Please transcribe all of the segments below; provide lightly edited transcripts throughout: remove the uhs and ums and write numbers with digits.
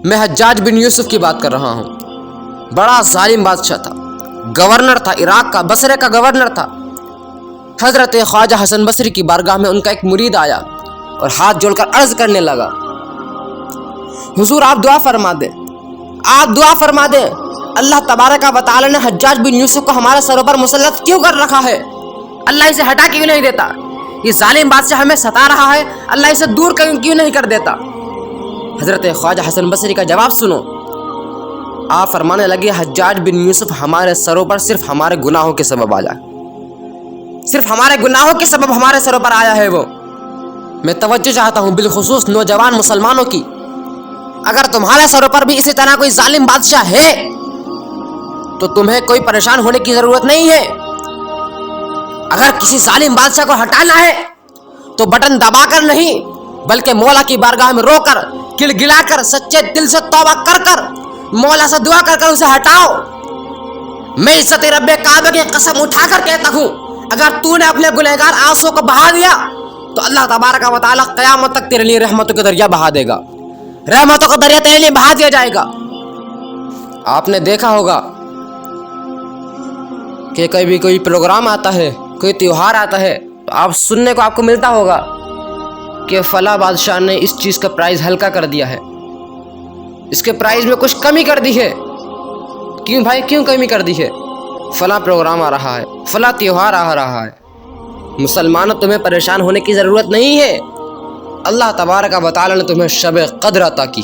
میں حجاج بن یوسف کی بات کر رہا ہوں. بڑا ظالم بادشاہ تھا، گورنر تھا، عراق کا، بصرے کا گورنر تھا. حضرت خواجہ حسن بصری کی بارگاہ میں ان کا ایک مرید آیا اور ہاتھ جوڑ کر عرض کرنے لگا، حضور آپ دعا فرما دیں، آپ دعا فرما دیں، اللہ تبارک و تعالی نے حجاج بن یوسف کو ہمارے سروں پر مسلط کیوں کر رکھا ہے؟ اللہ اسے ہٹا کیوں نہیں دیتا؟ یہ ظالم بادشاہ ہمیں ستا رہا ہے، اللہ اسے دور کیوں نہیں کر دیتا؟ حضرت خواجہ حسن بصری کا جواب سنو. آپ فرمانے لگے، حجاج بن یوسف ہمارے سروں پر صرف ہمارے گناہوں کے سبب آیا، صرف ہمارے گناہوں کے سبب ہمارے سروں پر آیا ہے وہ. میں توجہ چاہتا ہوں بالخصوص نوجوان مسلمانوں کی، اگر تمہارے سروں پر بھی اسی طرح کوئی ظالم بادشاہ ہے تو تمہیں کوئی پریشان ہونے کی ضرورت نہیں ہے. اگر کسی ظالم بادشاہ کو ہٹانا ہے تو بٹن دبا کر نہیں بلکہ مولا کی بارگاہ میں رو کر، گل گلا کر، سچے دل سے توبہ کر کر، مولا سے دعا کر کر اسے ہٹاؤ. میں عزت رب کعبہ کی قسم اٹھا کر کہتا ہوں، اگر تو نے اپنے گنہگار آنسوں کو بہا دیا تو اللہ تبارک و تعالی قیامت تک تیرے لیے رحمتوں کا دریا بہا دے گا، رحمتوں کا دریا تیرے لیے بہا دیا جائے گا. آپ نے دیکھا ہوگا کہ کبھی کوئی پروگرام آتا ہے، کوئی تیوہار آتا ہے تو آپ سننے کو آپ کو ملتا ہوگا کہ فلاں بادشاہ نے اس چیز کا پرائز ہلکا کر دیا ہے، اس کے پرائز میں کچھ کمی کر دی ہے. کیوں بھائی، کیوں کمی کر دی ہے؟ فلاں پروگرام آ رہا ہے، فلاں تیوہار آ رہا ہے. مسلمانوں تمہیں پریشان ہونے کی ضرورت نہیں ہے. اللہ تبارک و تعالی نے تمہیں شب قدر عطا کی.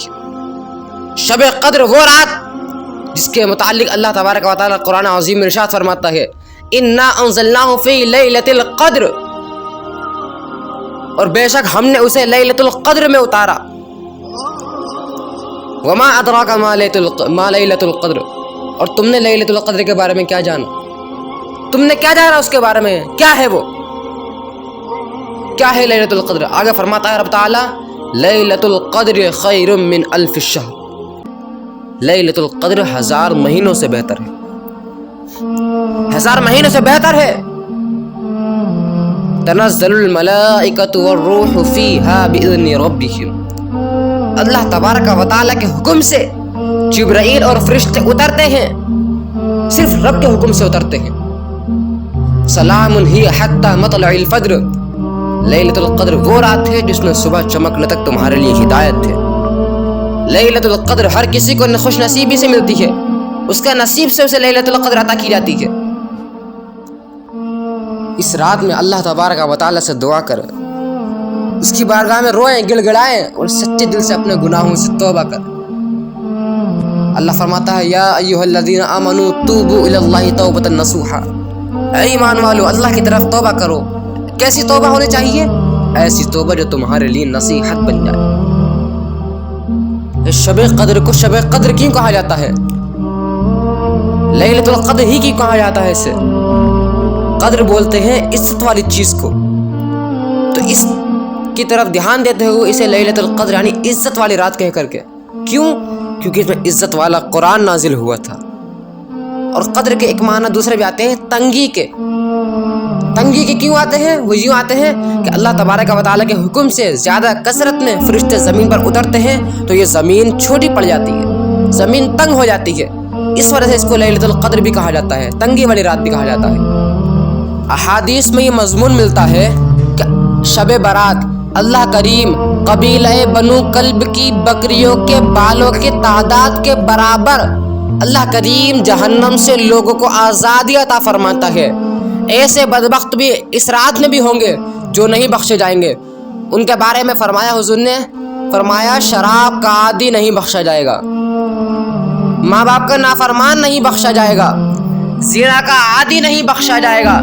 شب قدر وہ رات جس کے متعلق اللہ تبارک و تعالی قرآن عظیم میں ارشاد فرماتا ہے، انا انزلناہ فی لیلۃ القدر، اور بے شک ہم نے اسے لیلۃ القدر میں اتارا. وما ادراک ما لیلۃ القدر، اور تم نے لیلۃ القدر کے بارے میں کیا جانا؟ تم نے کیا جانا اس کے بارے میں؟ کیا ہے وہ؟ کیا ہے لیلۃ القدر؟ آگے فرماتا ہے رب تعالی، لیلۃ القدر خیر من الف الشہر، لیلۃ القدر 1000 مہینوں سے بہتر ہے، 1000 مہینوں سے بہتر ہے. تنزل الملائکۃ والروح فیہا باذن ربہم، اللہ تبارک و تعالی کے حکم سے جبرائیل اور فرشتے اترتے ہیں، صرف رب کے حکم سے اترتے ہیں. سلام ہی حتی مطلع الفجر، لیلۃ القدر وہ رات ہے جس میں صبح چمکنے تک تمہارے لیے ہدایت ہے. لیلۃ القدر ہر کسی کو خوش نصیبی سے ملتی ہے، اس کا نصیب سے اسے لیلۃ القدر عطا کی جاتی ہے. اس رات میں اللہ تبارک و تعالی سے دعا کریں، اس کی بارگاہ میں روئیں، گڑ گڑائیں اور سچے دل سے اپنے گناہوں سے توبہ کریں. اللہ فرماتا ہے، یا ایھا الذین آمنوا توبوا الی اللہ توبۃ نصوحا، اے ایمان والو اللہ کی طرف توبہ کرو. کیسی توبہ ہونی چاہیے؟ ایسی توبہ جو تمہارے لیے نصیحت بن جائے. شب قدر کو شب قدر کیوں کہا جاتا ہے؟ لیلۃ القدر ہی کیوں کہا جاتا ہے؟ اسے قدر بولتے ہیں عزت والی چیز کو، تو اس کی طرف دھیان دیتے ہوئے اسے لیلۃ القدر یعنی عزت والی رات کہہ کر کے. کیوں؟ کیونکہ اس میں عزت والا قرآن نازل ہوا تھا. اور قدر کے ایک معنی دوسرے بھی آتے ہیں تنگی کے. تنگی کے کیوں آتے ہیں؟ وہ یوں آتے ہیں کہ اللہ تبارک و تعالی کے حکم سے زیادہ کثرت میں فرشتے زمین پر اترتے ہیں تو یہ زمین چھوٹی پڑ جاتی ہے، زمین تنگ ہو جاتی ہے. اس وجہ سے اس کو لیلۃ القدر بھی کہا جاتا ہے، تنگی والی رات بھی کہا جاتا ہے. احادیث میں یہ مضمون ملتا ہے کہ شب برات اللہ کریم قبیلہ بنو کلب کی بکریوں کے بالوں کے تعداد کے برابر اللہ کریم جہنم سے لوگوں کو آزادی عطا فرماتا ہے. ایسے بدبخت بھی اس رات میں بھی ہوں گے جو نہیں بخشے جائیں گے. ان کے بارے میں فرمایا، حضور نے فرمایا، شراب کا عادی نہیں بخشا جائے گا، ماں باپ کا نافرمان نہیں بخشا جائے گا، زنا کا عادی نہیں بخشا جائے گا،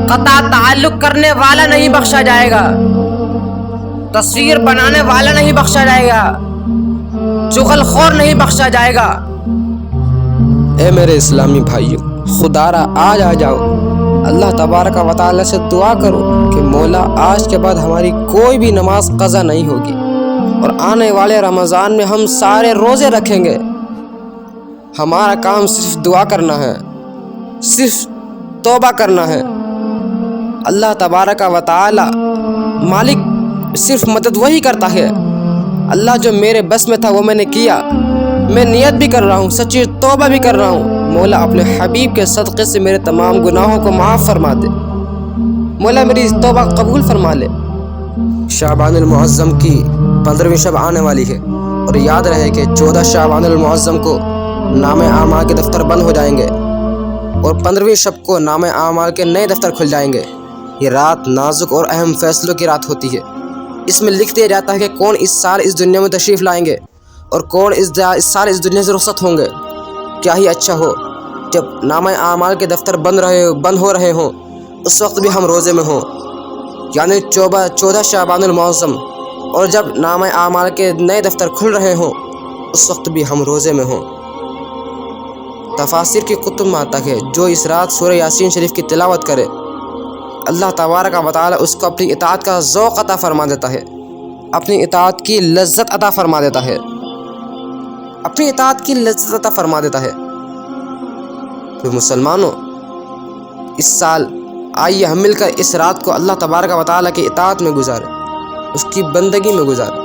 قطع تعلق کرنے والا نہیں بخشا جائے گا، تصویر بنانے والا نہیں بخشا جائے گا، چغل خور نہیں بخشا جائے گا. اے میرے اسلامی بھائیوں، خدا را آج آ جاؤ، اللہ تبارک و تعالی سے دعا کرو کہ مولا آج کے بعد ہماری کوئی بھی نماز قضا نہیں ہوگی اور آنے والے رمضان میں ہم سارے روزے رکھیں گے. ہمارا کام صرف دعا کرنا ہے، صرف توبہ کرنا ہے. اللہ تبارک و تعالی مالک صرف مدد وہی کرتا ہے اللہ جو میرے بس میں تھا وہ میں نے کیا، میں نیت بھی کر رہا ہوں، سچی توبہ بھی کر رہا ہوں۔ مولا اپنے حبیب کے صدقے سے میرے تمام گناہوں کو معاف فرما دے، مولا میری توبہ قبول فرما لے۔ شعبان المعظم کی 15ویں شب آنے والی ہے، اور یاد رہے کہ 14 شعبان المعظم کو نام اعمال کے دفتر بند ہو جائیں گے، اور 15ویں شب کو نام اعمال کے نئے دفتر کھل جائیں گے۔ یہ رات نازک اور اہم فیصلوں کی رات ہوتی ہے۔ اس میں لکھ دیا جاتا ہے کہ کون اس سال اس دنیا میں تشریف لائیں گے اور کون اس سال اس دنیا سے رخصت ہوں گے۔ کیا ہی اچھا ہو جب نام اعمال کے دفتر بند ہو رہے ہوں، اس وقت بھی ہم روزے میں ہوں، یعنی 14 شعبان المعظم، اور جب نام اعمال کے نئے دفتر کھل رہے ہوں اس وقت بھی ہم روزے میں ہوں۔ تفاسیر کی کتب میں آتا ہے جو اس رات سورہ یاسین شریف کی تلاوت کرے، اللہ تبارک و تعالی اس کو اپنی اطاعت کا ذوق عطا فرما دیتا ہے، اپنی اطاعت کی لذت عطا فرما دیتا ہے، اپنی اطاعت کی لذت عطا فرما دیتا ہے۔ تو مسلمانوں، اس سال آئیے ہم مل کر اس رات کو اللہ تبارک و تعالی کی اطاعت میں گزاریں، اس کی بندگی میں گزاریں۔